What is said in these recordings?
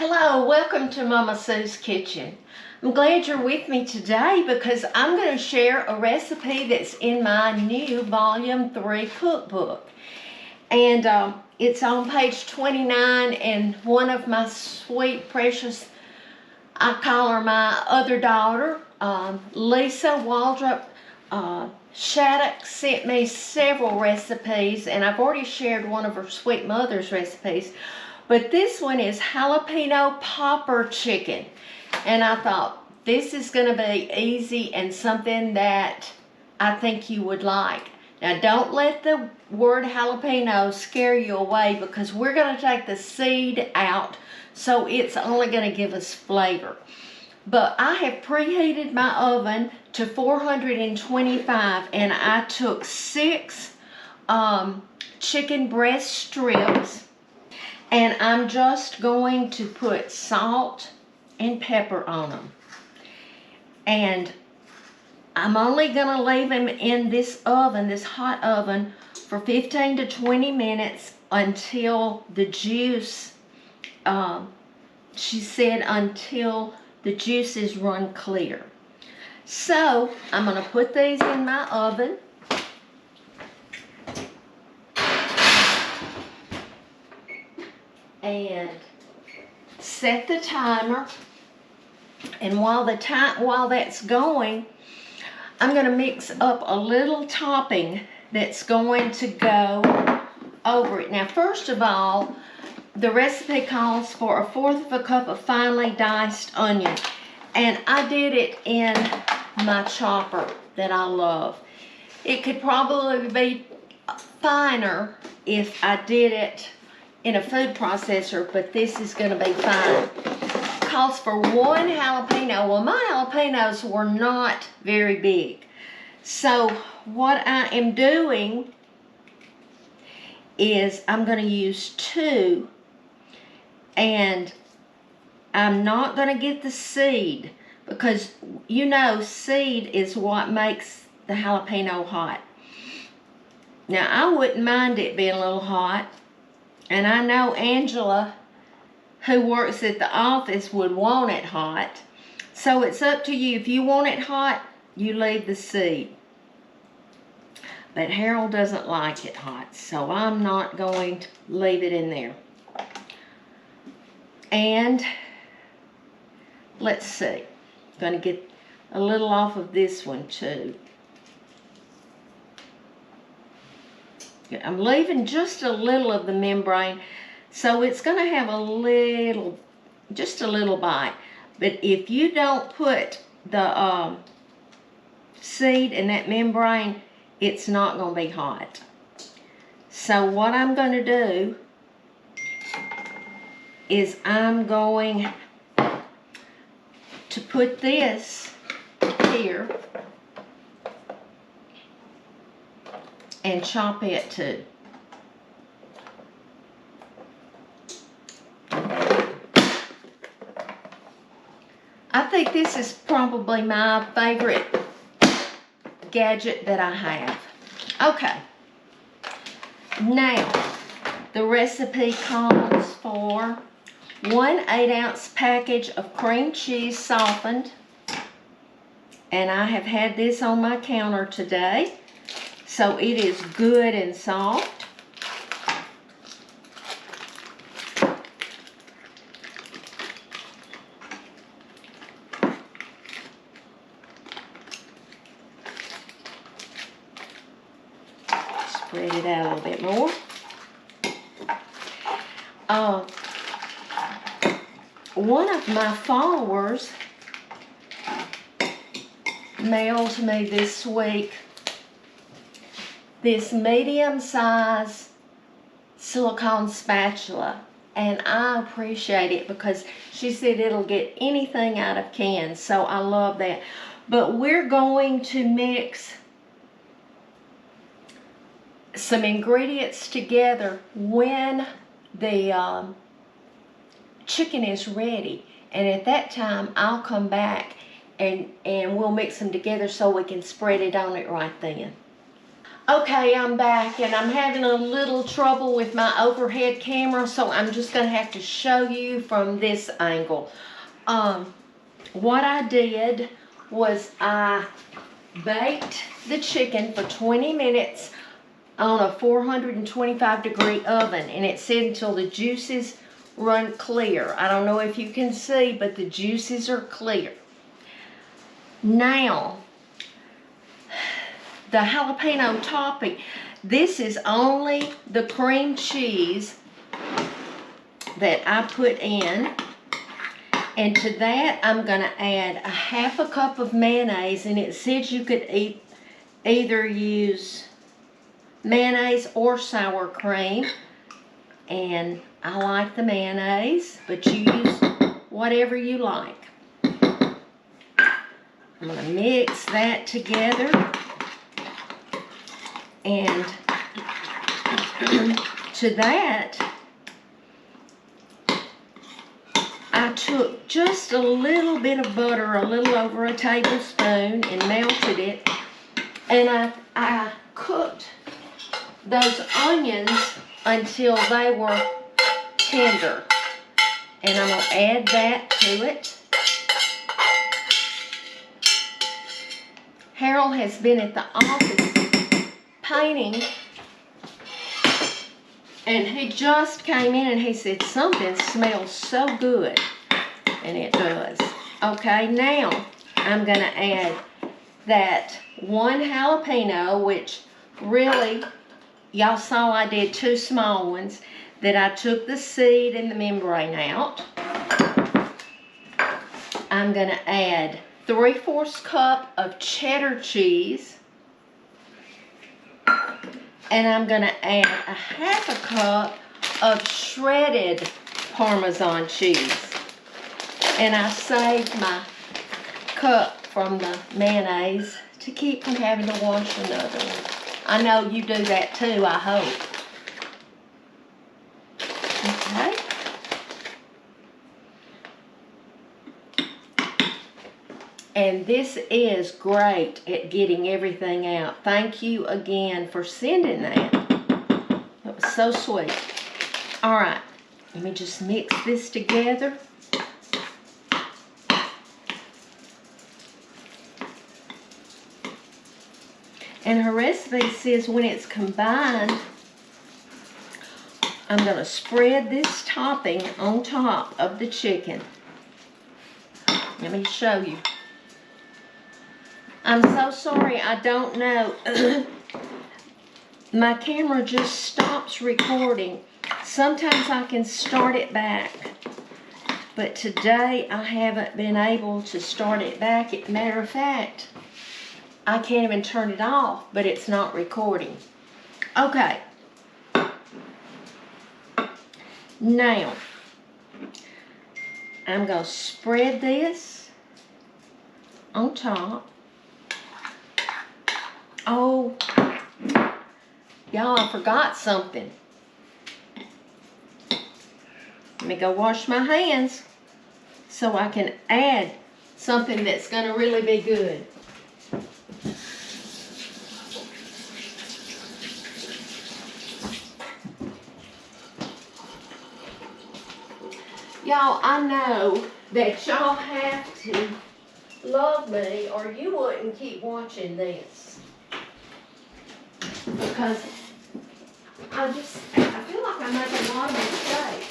Hello, welcome to Mama Sue's Kitchen. I'm glad you're with me today because I'm going to share a recipe that's in my new Volume 3 cookbook. And it's on page 29, and one of my sweet, precious, I call her my other daughter, Lisa Waldrop Shattuck, sent me several recipes, and I've already shared one of her sweet mother's recipes. But this one is Jalapeño Popper Chicken. And I thought, this is going to be easy and something that I think you would like. Now, don't let the word jalapeno scare you away, because we're going to take the seed out, so it's only going to give us flavor. But I have preheated my oven to 425, and I took 6 chicken breast strips. And I'm just going to put salt and pepper on them. And I'm only going to leave them in this oven, this hot oven, for 15 to 20 minutes until the juice, she said, until the juices run clear. So I'm going to put these in my oven. And set the timer, and while that's going, I'm going to mix up a little topping that's going to go over it. Now, first of all, the recipe calls for 1/4 cup of finely diced onion, and I did it in my chopper that I love. It could probably be finer if I did it in a food processor, but this is going to be fine. Calls for 1 jalapeno. Well, my jalapenos were not very big. So what I am doing is I'm going to use 2, and I'm not going to get the seed, because you know seed is what makes the jalapeno hot. Now, I wouldn't mind it being a little hot. And I know Angela, who works at the office, would want it hot. So it's up to you. If you want it hot, you leave the seed. But Harold doesn't like it hot, so I'm not going to leave it in there. And let's see. I'm going to get a little off of this one too. I'm leaving just a little of the membrane, so it's going to have a little, just a little bite. But if you don't put the seed in that membrane, it's not going to be hot. So what I'm going to do is I'm going to put this here and chop it too. I think this is probably my favorite gadget that I have. Okay. Now, the recipe calls for 1 8-ounce package of cream cheese softened. And I have had this on my counter today, so it is good and soft. Spread it out a little bit more. One of my followers mailed me this week this medium-size silicone spatula, and I appreciate it because she said it'll get anything out of cans, so I love that. But we're going to mix some ingredients together when the chicken is ready, and at that time I'll come back and we'll mix them together so we can spread it on it right then. Okay, I'm back, and I'm having a little trouble with my overhead camera, so I'm just going to have to show you from this angle. What I did was I baked the chicken for 20 minutes on a 425-degree oven, and it said until the juices run clear. I don't know if you can see, but the juices are clear. Now, the jalapeno topping, this is only the cream cheese that I put in, and to that I'm going to add a half a cup of mayonnaise, and it says you could either use mayonnaise or sour cream, and I like the mayonnaise, but you use whatever you like. I'm going to mix that together, and to that I took just a little bit of butter, a little over a tablespoon, and melted it, and I cooked those onions until they were tender, and I'm going to add that to it. Harold has been at the office painting, and he just came in and he said something smells so good, and it does. Okay, now I'm going to add that one jalapeno, which really, y'all saw I did 2 small ones, that I took the seed and the membrane out. I'm going to add 3/4 cup of cheddar cheese, and I'm going to add a half a cup of shredded Parmesan cheese. And I saved my cup from the mayonnaise to keep from having to wash another one. I know you do that too, I hope. Okay. And this is great at getting everything out. Thank you again for sending that. That was so sweet. All right, let me just mix this together. And her recipe says when it's combined, I'm going to spread this topping on top of the chicken. Let me show you. I'm so sorry, I don't know. My camera just stops recording. Sometimes I can start it back, but today I haven't been able to start it back. Matter of fact, I can't even turn it off, but it's not recording. Okay. Now, I'm going to spread this on top. Oh, y'all, I forgot something. Let me go wash my hands so I can add something that's going to really be good. Y'all, I know that y'all have to love me or you wouldn't keep watching this. Because I feel like I make a lot of mistakes.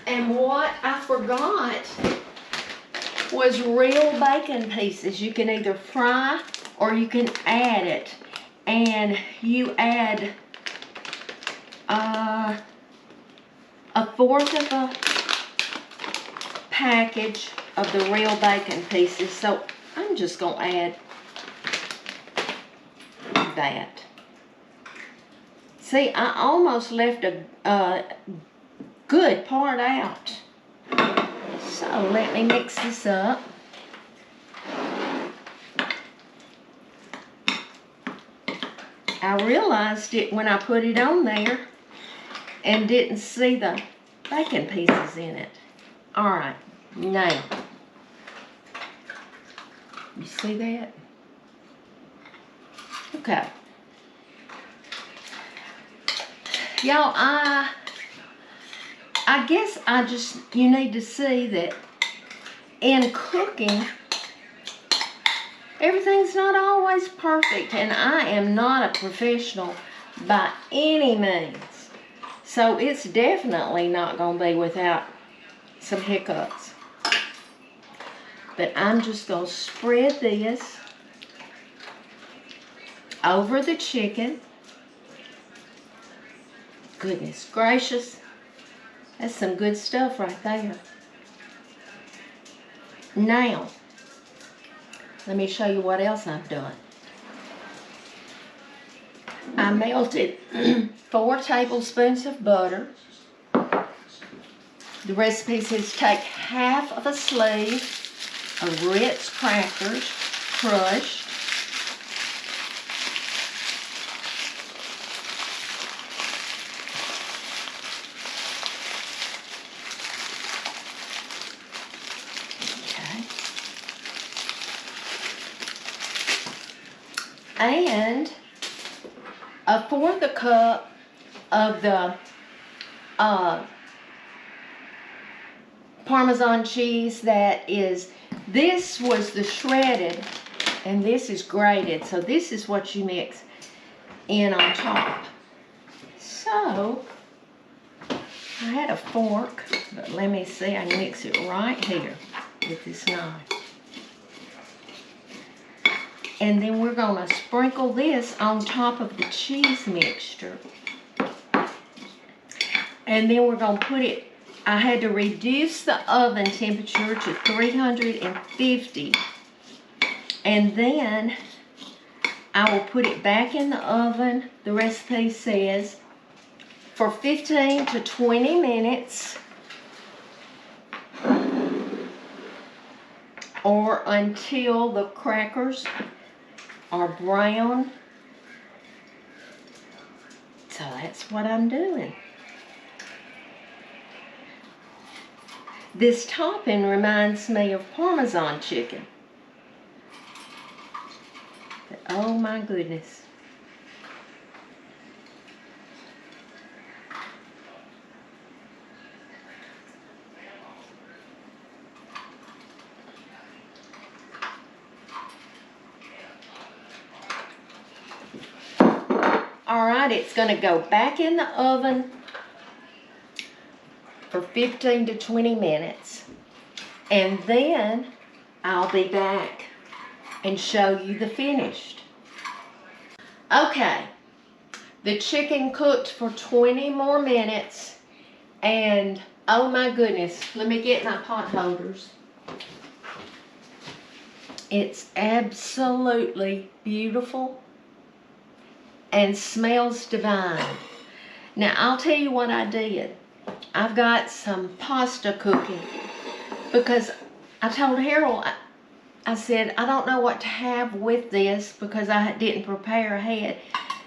And what I forgot was real bacon pieces. You can either fry or you can add it. And you add a 1/4 of a package of the real bacon pieces. So I'm just going to add that. See, I almost left a good part out. So let me mix this up. I realized it when I put it on there and didn't see the bacon pieces in it. All right, now, you see that? Okay. Y'all, I guess you need to see that in cooking, everything's not always perfect, and I am not a professional by any means. So it's definitely not going to be without some hiccups. But I'm just going to spread this over the chicken. Goodness gracious. That's some good stuff right there. Now, let me show you what else I've done. I melted 4 tablespoons of butter. The recipe says take half of a sleeve of Ritz crackers, crushed. And 1/4 cup of the Parmesan cheese this was the shredded, and this is grated, so this is what you mix in on top. So, I had a fork, but let me see, I can mix it right here with this knife. And then we're going to sprinkle this on top of the cheese mixture. And then we're going to put it, I had to reduce the oven temperature to 350. And then I will put it back in the oven, the recipe says, for 15 to 20 minutes. Or until the crackers are brown. So that's what I'm doing. This topping reminds me of Parmesan chicken. But oh my goodness. Alright, it's going to go back in the oven for 15 to 20 minutes. And then I'll be back and show you the finished. Okay, the chicken cooked for 20 more minutes. And oh my goodness, let me get my pot holders. It's absolutely beautiful and smells divine. Now, I'll tell you what I did. I've got some pasta cooking because I told Harold, I said, I don't know what to have with this because I didn't prepare ahead.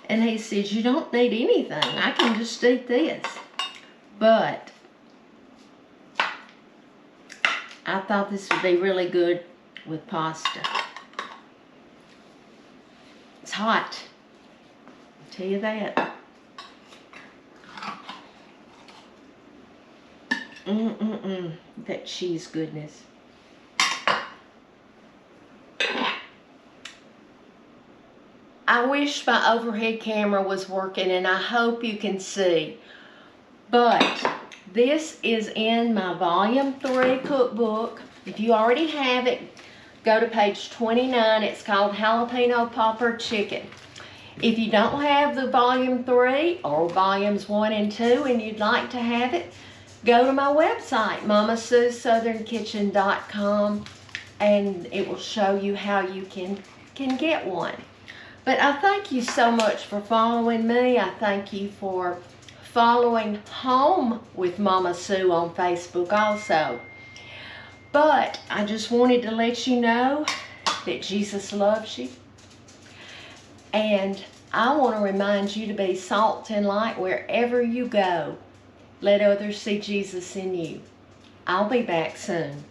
And he says, you don't need anything. I can just eat this. But I thought this would be really good with pasta. It's hot. I'll tell you that. That cheese goodness. I wish my overhead camera was working, and I hope you can see. But this is in my Volume 3 cookbook. If you already have it, go to page 29. It's called Jalapeño Popper Chicken. If you don't have the Volume 3 or Volumes 1 and 2 and you'd like to have it, go to my website, MamaSue'sSouthernKitchen.com, and it will show you how you can get one. But I thank you so much for following me. I thank you for following Home with Mama Sue on Facebook also. But I just wanted to let you know that Jesus loves you. And I want to remind you to be salt and light wherever you go. Let others see Jesus in you. I'll be back soon.